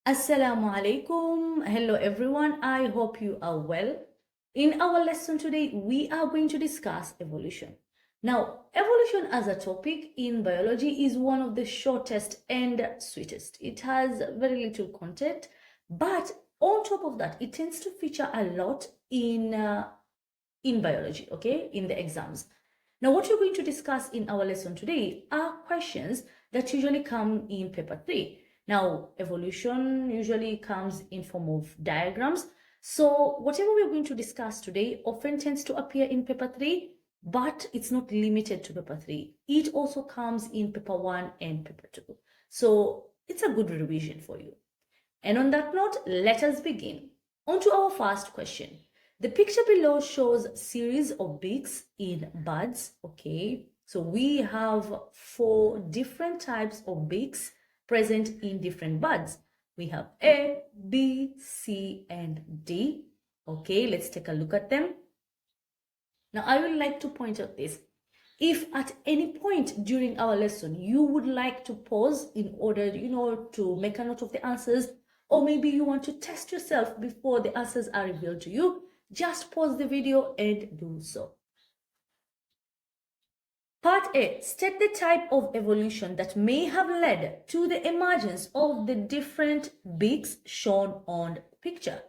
Assalamu alaikum. Hello everyone. I hope you are well. In our lesson today, we are going to discuss evolution. Now, evolution as a topic in biology is one of the shortest and sweetest. It has very little content, but on top of that, it tends to feature a lot in biology, okay, in the exams. Now, what we're going to discuss in our lesson today are questions that usually come in paper 3. Now, evolution usually comes in form of diagrams. So whatever we're going to discuss today often tends to appear in paper 3, but it's not limited to paper 3. It also comes in paper 1 and paper 2. So it's a good revision for you. And on that note, let us begin. On to our first question. The picture below shows a series of beaks in birds, okay? So we have 4 different types of beaks present in different birds. We have A, B, C, and D. Okay, let's take a look at them. Now, I would like to point out this. If at any point during our lesson you would like to pause in order, to make a note of the answers, or maybe you want to test yourself before the answers are revealed to you, just pause the video and do so. Part A, state the type of evolution that may have led to the emergence of the different beaks shown on the picture.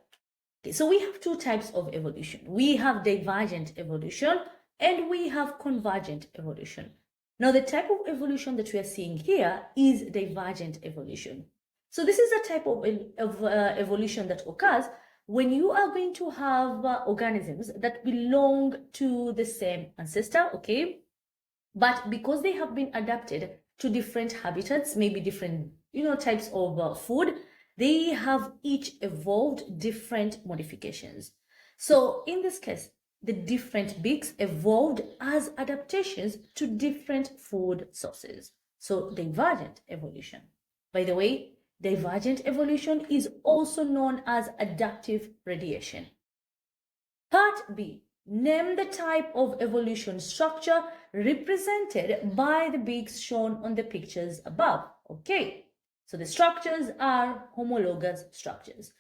Okay, so we have 2 types of evolution. We have divergent evolution and we have convergent evolution. Now, the type of evolution that we are seeing here is divergent evolution. So this is a type of evolution that occurs when you are going to have organisms that belong to the same ancestor, okay? But because they have been adapted to different habitats, maybe different, types of food, they have each evolved different modifications. So in this case, the different beaks evolved as adaptations to different food sources. So divergent evolution. By the way, divergent evolution is also known as adaptive radiation. Part B. Name the type of evolution structure represented by the beaks shown on the pictures above. Okay, so the structures are homologous structures.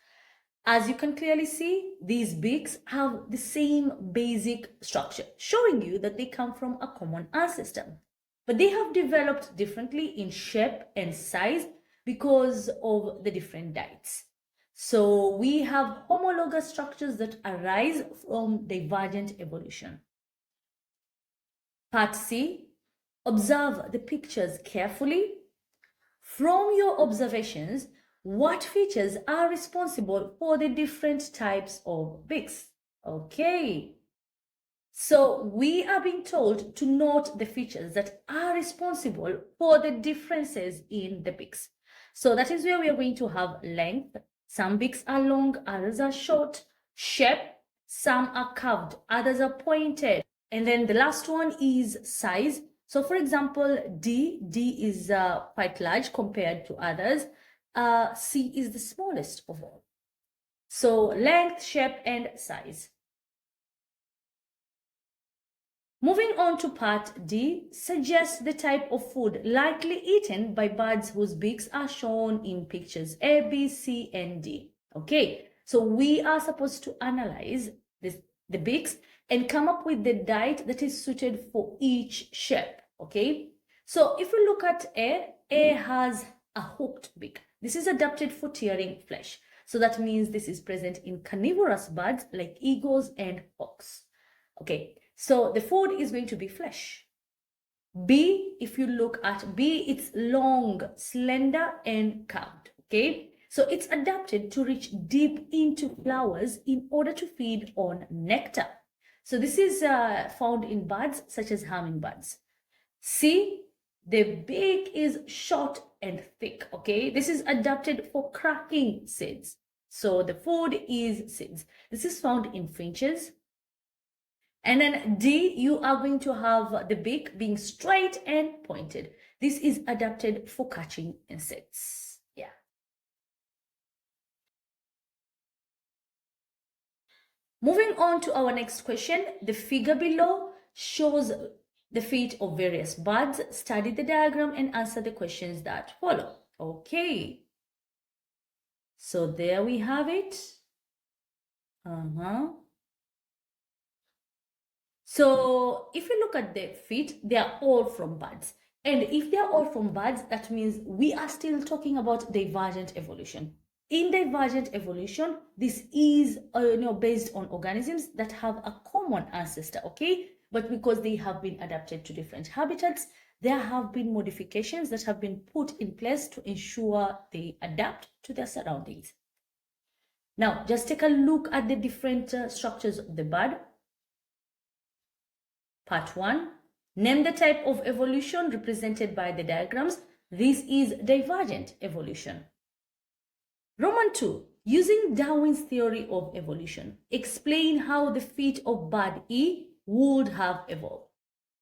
As you can clearly see, these beaks have the same basic structure, showing you that they come from a common ancestor. But they have developed differently in shape and size because of the different diets. So we have homologous structures that arise from divergent evolution. Part C, observe the pictures carefully. From your observations, what features are responsible for the different types of beaks? Okay. So we are being told to note the features that are responsible for the differences in the beaks. So that is where we are going to have length. Some beaks are long, others are short. Shape, some are curved, others are pointed. And then the last one is size. So for example, D is quite large compared to others. C is the smallest of all. So length, shape, and size. Moving on to part D, suggest the type of food likely eaten by birds whose beaks are shown in pictures A, B, C, and D. Okay, so we are supposed to analyze the beaks and come up with the diet that is suited for each shape. Okay, so if we look at A has a hooked beak. This is adapted for tearing flesh. So that means this is present in carnivorous birds like eagles and hawks. Okay, so the food is going to be flesh. B, if you look at B, it's long, slender, and curved. Okay, so it's adapted to reach deep into flowers in order to feed on nectar. So this is found in birds such as hummingbirds. C, the beak is short and thick. Okay, this is adapted for cracking seeds. So the food is seeds. This is found in finches. And then D, you are going to have the beak being straight and pointed. This is adapted for catching insects. Yeah. Moving on to our next question, the figure below shows the feet of various birds. Study the diagram and answer the questions that follow. Okay. So there we have it. So if you look at the feet, they are all from birds. And if they are all from birds, that means we are still talking about divergent evolution. In divergent evolution, this is based on organisms that have a common ancestor, okay? But because they have been adapted to different habitats, there have been modifications that have been put in place to ensure they adapt to their surroundings. Now, just take a look at the different structures of the bird. Part 1. Name the type of evolution represented by the diagrams. This is divergent evolution. Roman 2. Using Darwin's theory of evolution, explain how the feet of bird E would have evolved.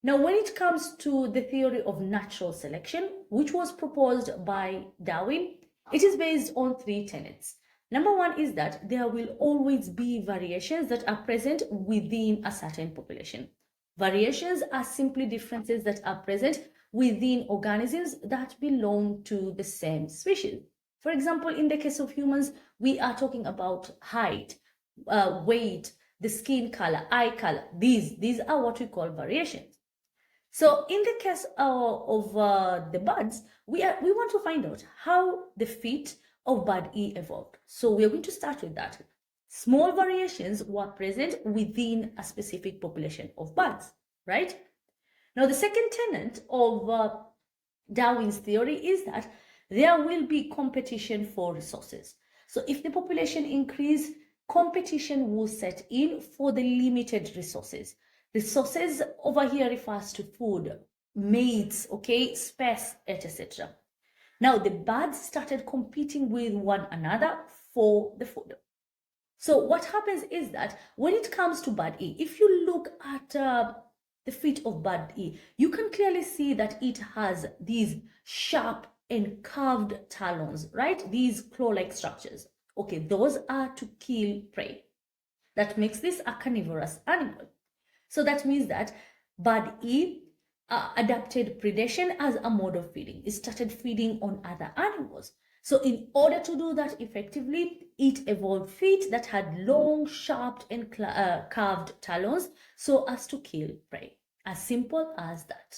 Now, when it comes to the theory of natural selection, which was proposed by Darwin, it is based on 3 tenets. Number 1 is that there will always be variations that are present within a certain population. Variations are simply differences that are present within organisms that belong to the same species. For example, in the case of humans, we are talking about height, weight, the skin color, eye color. These are what we call variations. So in the case of the birds, we want to find out how the feet of bird E evolved. So we are going to start with that. Small variations were present within a specific population of birds, right? Now, the second tenet of Darwin's theory is that there will be competition for resources. So if the population increases, competition will set in for the limited resources. Resources over here refers to food, mates, okay, space, etc. Now, the birds started competing with one another for the food. So what happens is that when it comes to bird E, if you look at the feet of bird E, you can clearly see that it has these sharp and curved talons, right? These claw-like structures. Okay, those are to kill prey. That makes this a carnivorous animal. So that means that bird E adapted predation as a mode of feeding. It started feeding on other animals. So in order to do that effectively, it evolved feet that had long, sharp, and carved talons so as to kill prey. As simple as that.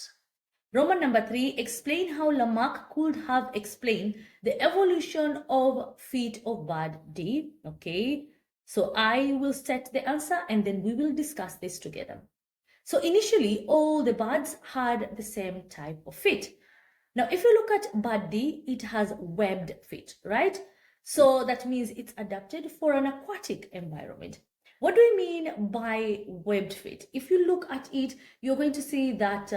Roman number 3, explain how Lamarck could have explained the evolution of feet of bird D. Okay, so I will set the answer and then we will discuss this together. So initially, all the birds had the same type of feet. Now, if you look at bird D, it has webbed feet, right? So that means it's adapted for an aquatic environment. What do we mean by webbed feet? If you look at it, you're going to see that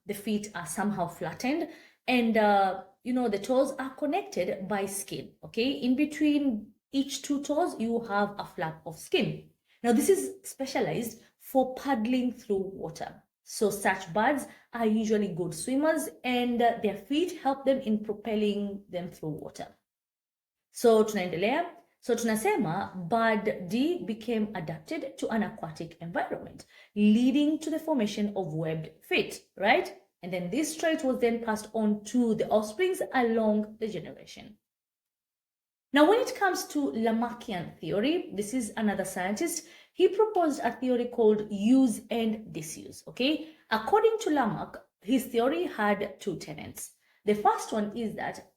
the feet are somehow flattened and, the toes are connected by skin, okay? In between each 2 toes, you have a flap of skin. Now, this is specialized for paddling through water. So such birds are usually good swimmers and their feet help them in propelling them through water. So tunaendelea. So tunasema bird D became adapted to an aquatic environment, leading to the formation of webbed feet, right? And then this trait was then passed on to the offsprings along the generation. Now, when it comes to Lamarckian theory, this is another scientist. He proposed a theory called use and disuse, okay? According to Lamarck, his theory had 2 tenets. The first one is that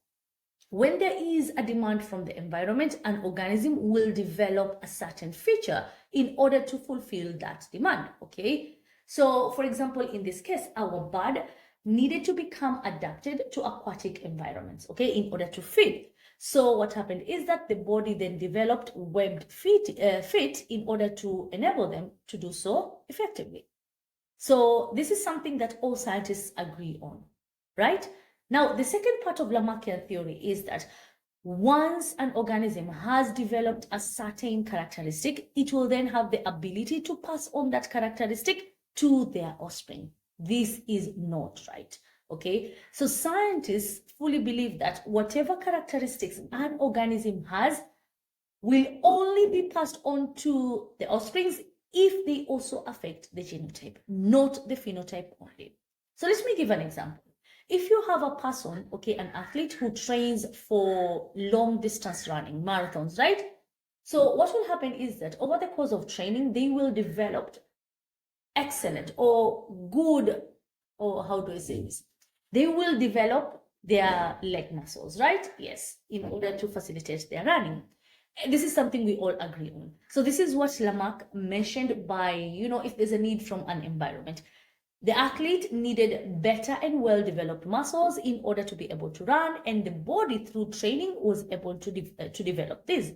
when there is a demand from the environment, an organism will develop a certain feature in order to fulfill that demand, okay? So, for example, in this case, our bird needed to become adapted to aquatic environments, okay, in order to feed. So what happened is that the body then developed webbed feet in order to enable them to do so effectively. So this is something that all scientists agree on, right? Now, the second part of Lamarckian theory is that once an organism has developed a certain characteristic, it will then have the ability to pass on that characteristic to their offspring. This is not right. Okay, so scientists fully believe that whatever characteristics an organism has will only be passed on to the offsprings if they also affect the genotype, not the phenotype only. So let me give an example. if you have a person, okay, an athlete who trains for long distance running, marathons, right? So what will happen is that over the course of training, they will develop excellent or good, or how do I say this? They will develop their leg muscles, right? Yes, in order to facilitate their running. This is something we all agree on. So this is what Lamarck mentioned by, if there's a need from an environment. The athlete needed better and well-developed muscles in order to be able to run, and the body through training was able to develop this.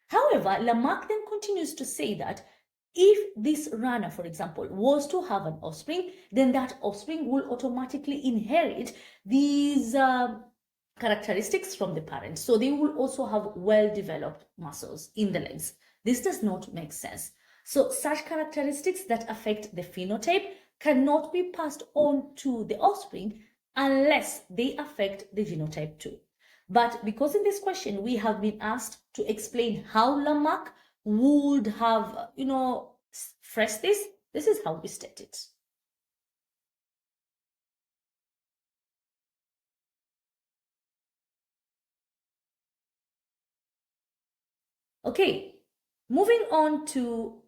However, Lamarck then continues to say that if this runner, for example, was to have an offspring, then that offspring will automatically inherit these characteristics from the parent. So they will also have well-developed muscles in the legs. This does not make sense. So such characteristics that affect the phenotype cannot be passed on to the offspring unless they affect the genotype too. But because in this question we have been asked to explain how Lamarck would have, phrased this, this is how we state it. Okay, moving on to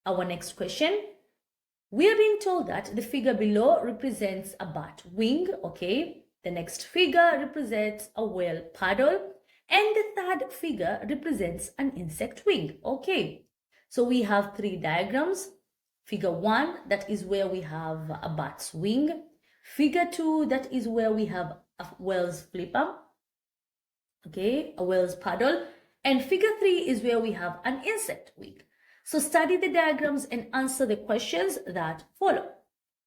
our next question. We are being told that the figure below represents a bat wing, okay? The next figure represents a whale paddle, and the third figure represents an insect wing, okay? So we have three diagrams. Figure 1, that is where we have a bat's wing. Figure 2, that is where we have a whale's flipper, okay, a whale's paddle. And figure 3 is where we have an insect wing. So study the diagrams and answer the questions that follow.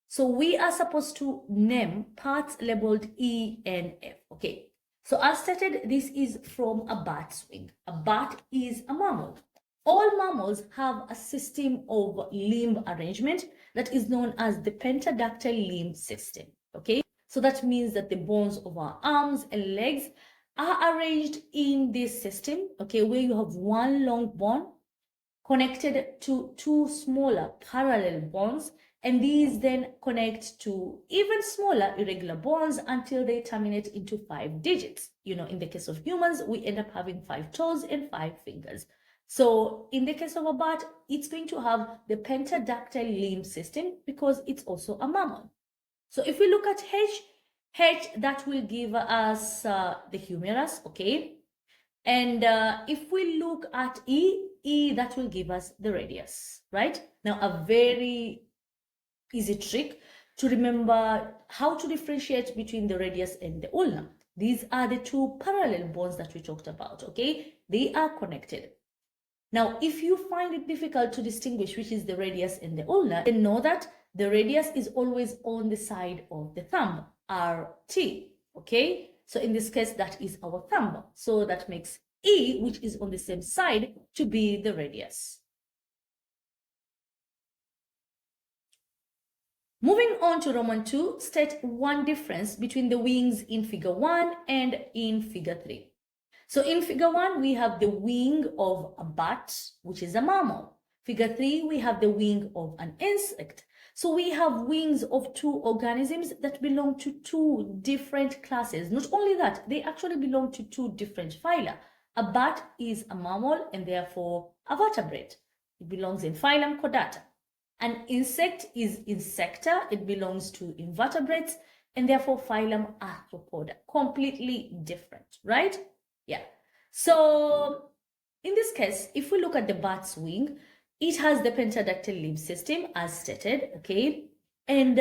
So we are supposed to name parts labeled E and F, okay? So as stated, this is from a bat's wing. A bat is a mammal. All mammals have a system of limb arrangement that is known as the pentadactyl limb system, okay? So that means that the bones of our arms and legs are arranged in this system, okay, where you have one long bone connected to two smaller parallel bonds, and these then connect to even smaller irregular bonds until they terminate into 5 digits. In the case of humans, we end up having 5 toes and 5 fingers. So in the case of a bat, it's going to have the pentadactyl limb system because it's also a mammal. So if we look at H, that will give us the humerus, okay? And if we look at E, that will give us the radius, right? Now, a very easy trick to remember how to differentiate between the radius and the ulna. These are the two parallel bonds that we talked about, okay? They are connected. Now, if you find it difficult to distinguish which is the radius and the ulna, then know that the radius is always on the side of the thumb, RT, okay? So in this case, that is our thumb. So that makes E, which is on the same side, to be the radius. Moving on to Roman 2, state one difference between the wings in figure 1 and in figure 3. So in figure 1, we have the wing of a bat, which is a mammal. Figure 3, we have the wing of an insect. So we have wings of two organisms that belong to two different classes. Not only that, they actually belong to two different phyla. A bat is a mammal and therefore a vertebrate. It belongs in phylum Chordata. An insect is Insecta. It belongs to invertebrates and therefore phylum Arthropoda. Completely different, right? Yeah. So in this case, if we look at the bat's wing, it has the pentadactyl limb system as stated, okay? And,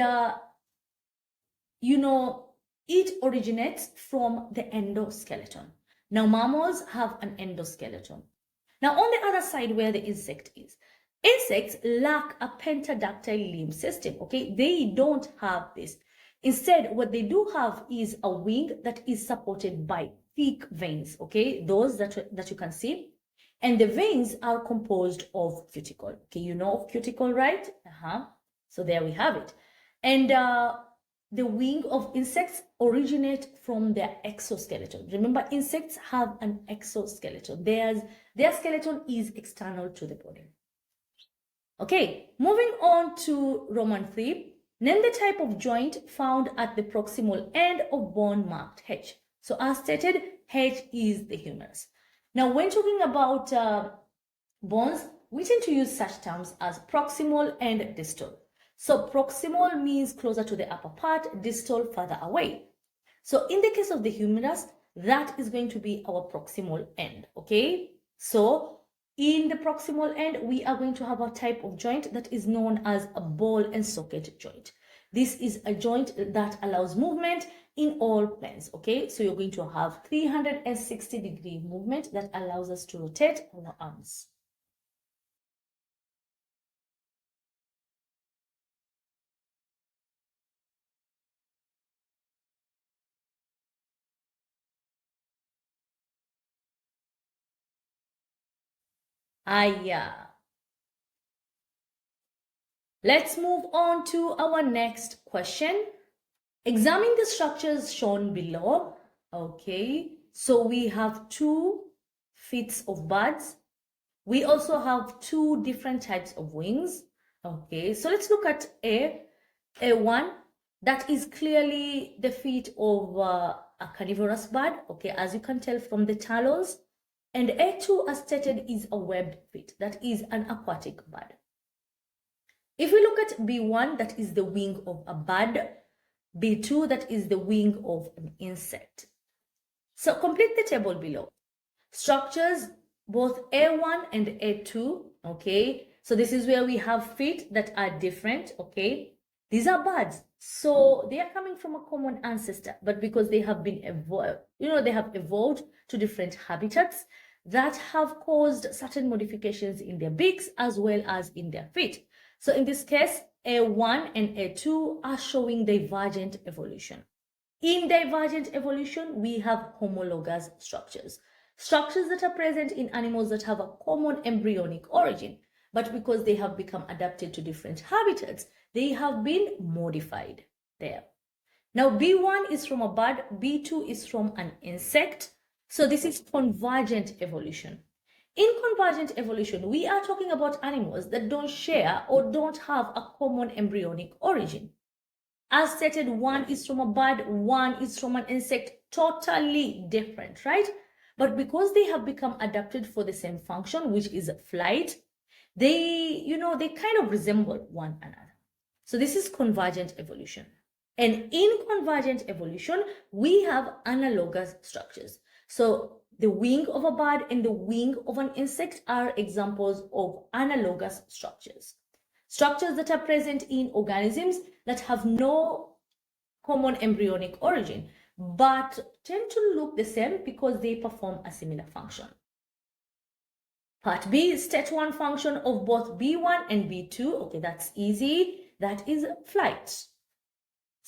it originates from the endoskeleton. Now, mammals have an endoskeleton. Now, on the other side where the insect is, insects lack a pentadactyl limb system, okay? They don't have this. Instead, what they do have is a wing that is supported by thick veins, okay? Those that you can see. And the veins are composed of cuticle. Okay, you know of cuticle, right? So there we have it. And the wing of insects originate from their exoskeleton. Remember, insects have an exoskeleton. Their skeleton is external to the body. Okay, moving on to Roman 3. Name the type of joint found at the proximal end of bone marked H. So as stated, H is the humerus. Now, when talking about bones, we tend to use such terms as proximal and distal. So proximal means closer to the upper part, distal further away. So in the case of the humerus, that is going to be our proximal end, okay? So in the proximal end, we are going to have a type of joint that is known as a ball and socket joint. This is a joint that allows movement in all planes, okay? So you're going to have 360-degree movement that allows us to rotate our arms. Let's move on to our next question. Examine the structures shown below. Okay, so we have 2 feet of birds. We also have 2 different types of wings. Okay, so let's look at A1. That is clearly the feet of a carnivorous bird. Okay, as you can tell from the talons. And A2, as stated, is a webbed feet. That is an aquatic bird. If we look at B1, that is the wing of a bird. B2, that is the wing of an insect. So complete the table below. Structures, both A1 and A2, okay? So this is where we have feet that are different, okay? These are birds. So they are coming from a common ancestor, but because they have been evolved, they have evolved to different habitats that have caused certain modifications in their beaks as well as in their feet. So in this case, A1 and A2 are showing divergent evolution. In divergent evolution, we have homologous structures. Structures that are present in animals that have a common embryonic origin, but because they have become adapted to different habitats, they have been modified there. Now, B1 is from a bird, B2 is from an insect. So this is convergent evolution. In convergent evolution, we are talking about animals that don't share or don't have a common embryonic origin. As stated, one is from a bird, one is from an insect, totally different, right? But because they have become adapted for the same function, which is flight, they kind of resemble one another. So this is convergent evolution. And in convergent evolution, we have analogous structures. So the wing of a bird and the wing of an insect are examples of analogous structures. Structures that are present in organisms that have no common embryonic origin, but tend to look the same because they perform a similar function. Part B, state one function of both B1 and B2. Okay, that's easy. That is flight.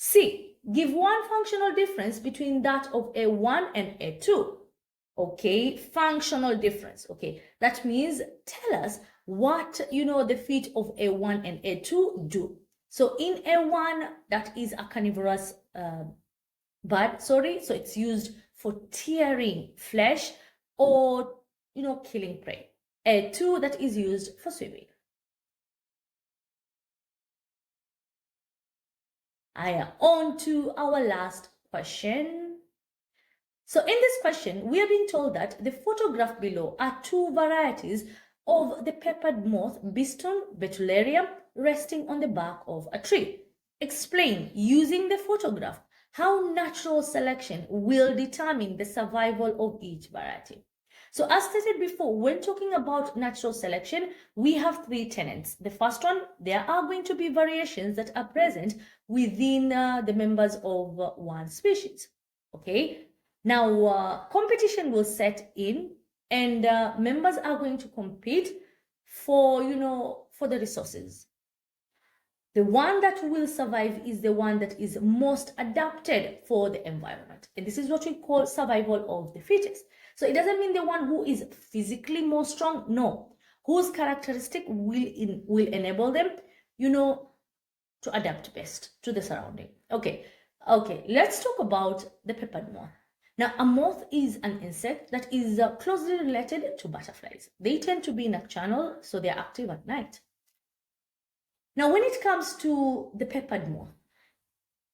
C, give one functional difference between that of A1 and A2. Okay, functional difference. Okay, that means tell us what, the feet of A1 and A2 do. So in A1, that is a carnivorous bird, so it's used for tearing flesh or, killing prey. A2, that is used for swimming. On to our last question. So in this question, we are being told that the photograph below are 2 varieties of the peppered moth, Biston betularium, resting on the bark of a tree. Explain, using the photograph, how natural selection will determine the survival of each variety. So as stated before, when talking about natural selection, we have 3 tenets. The first one, there are going to be variations that are present within the members of one species. Okay. Now, competition will set in, and members are going to compete for, for the resources. The one that will survive is the one that is most adapted for the environment. And this is what we call survival of the fittest. So it doesn't mean the one who is physically more strong, no. Whose characteristic will enable them, to adapt best to the surrounding. Okay, let's talk about the peppered moth. Now, a moth is an insect that is closely related to butterflies. They tend to be nocturnal, so they're active at night. Now, when it comes to the peppered moth,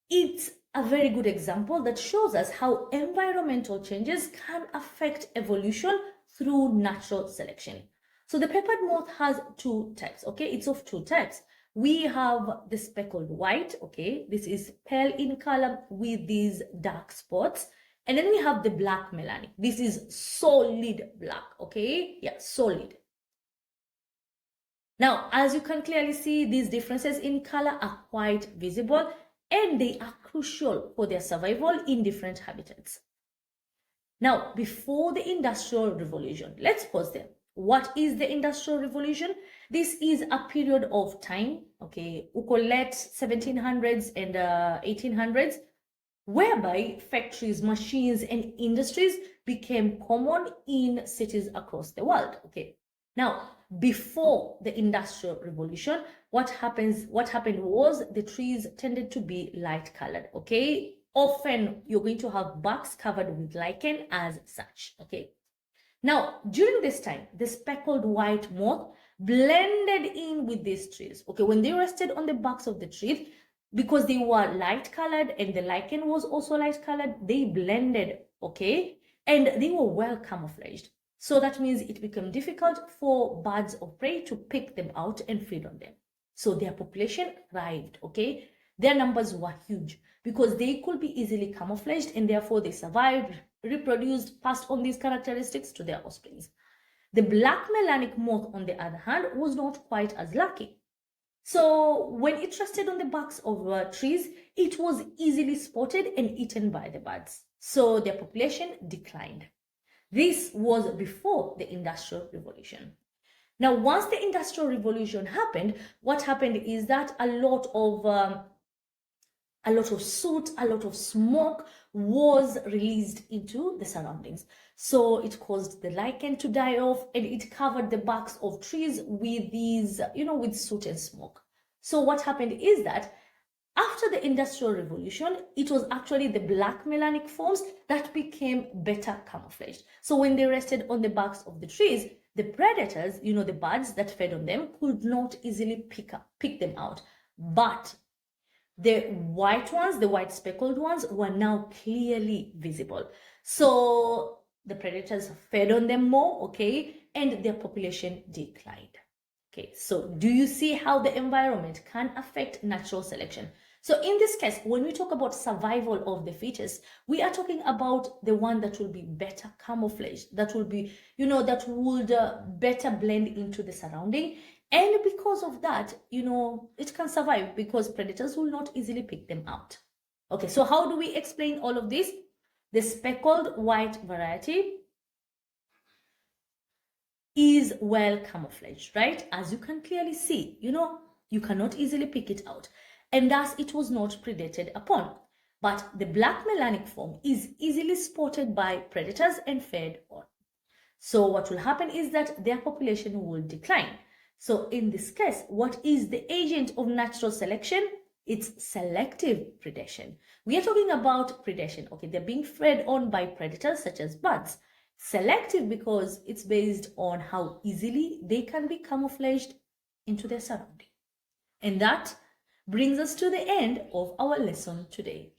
it's a very good example that shows us how environmental changes can affect evolution through natural selection. So the peppered moth has two types, okay? It's of two types. We have the speckled white, okay? This is pale in color with these dark spots. And then we have the black melanic. This is solid black, okay? Yeah, solid. Now, as you can clearly see, these differences in color are quite visible and they are crucial for their survival in different habitats. Now, before the Industrial Revolution, let's pause there. What is the Industrial Revolution? This is a period of time, okay, we call it 1700s and 1800s, whereby factories, machines, and industries became common in cities across the world, okay. Now, before the Industrial Revolution, what happened was the trees tended to be light colored, okay? Often you're going to have barks covered with lichen as such, okay? Now, during this time, the speckled white moth blended in with these trees, okay? When they rested on the barks of the trees, because they were light colored and the lichen was also light colored, they blended, okay? And they were well camouflaged. So that means it became difficult for birds of prey to pick them out and feed on them. So their population thrived, okay? Their numbers were huge because they could be easily camouflaged and therefore they survived, reproduced, passed on these characteristics to their offspring. The black melanic moth, on the other hand, was not quite as lucky. So when it rested on the barks of trees, it was easily spotted and eaten by the birds. So their population declined. This was before the Industrial Revolution. Now, once the Industrial Revolution happened, what happened is that a lot of soot, a lot of smoke was released into the surroundings. So it caused the lichen to die off and it covered the barks of trees with these, with soot and smoke. So what happened is that after the Industrial Revolution, it was actually the black melanic forms that became better camouflaged. So when they rested on the barks of the trees, the predators, the birds that fed on them, could not easily pick them out. But the white ones, the white speckled ones, were now clearly visible. So the predators fed on them more, okay, and their population declined. Okay, so do you see how the environment can affect natural selection? So in this case, when we talk about survival of the fittest, we are talking about the one that will be better camouflaged, that will be, that would better blend into the surrounding. And because of that, it can survive because predators will not easily pick them out. Okay, so how do we explain all of this? The speckled white variety is well camouflaged, right? As you can clearly see, you cannot easily pick it out. And thus it was not predated upon. But the black melanic form is easily spotted by predators and fed on. So what will happen is that their population will decline. So in this case, what is the agent of natural selection? It's selective predation. We are talking about predation. Okay, they're being fed on by predators such as birds. Selective because it's based on how easily they can be camouflaged into their surrounding. And that brings us to the end of our lesson today.